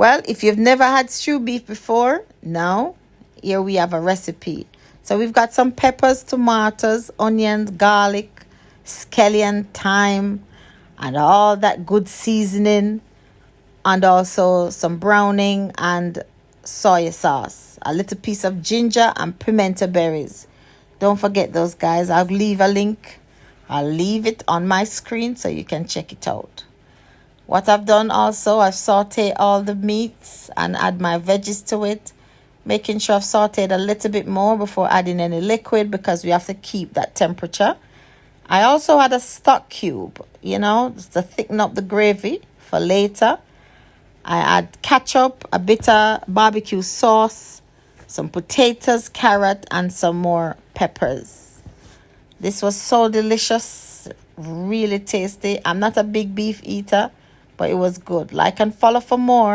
Well, if you've never had stew beef before, now here we have a recipe. So we've got some peppers, tomatoes, onions, garlic, scallion, thyme, and all that good seasoning, and also some browning and soy sauce, a little piece of ginger and pimento berries. Don't forget those, guys. I'll leave a link. I'll leave it on my screen so you can check it out. What I've done also, I've sauteed all the meats and add my veggies to it, making sure I've sauteed a little bit more before adding any liquid because we have to keep that temperature. I also had a stock cube, just to thicken up the gravy for later. I add ketchup, a bit of barbecue sauce, some potatoes, carrot, and some more peppers. This was so delicious, really tasty. I'm not a big beef eater, but it was good. Like and follow for more.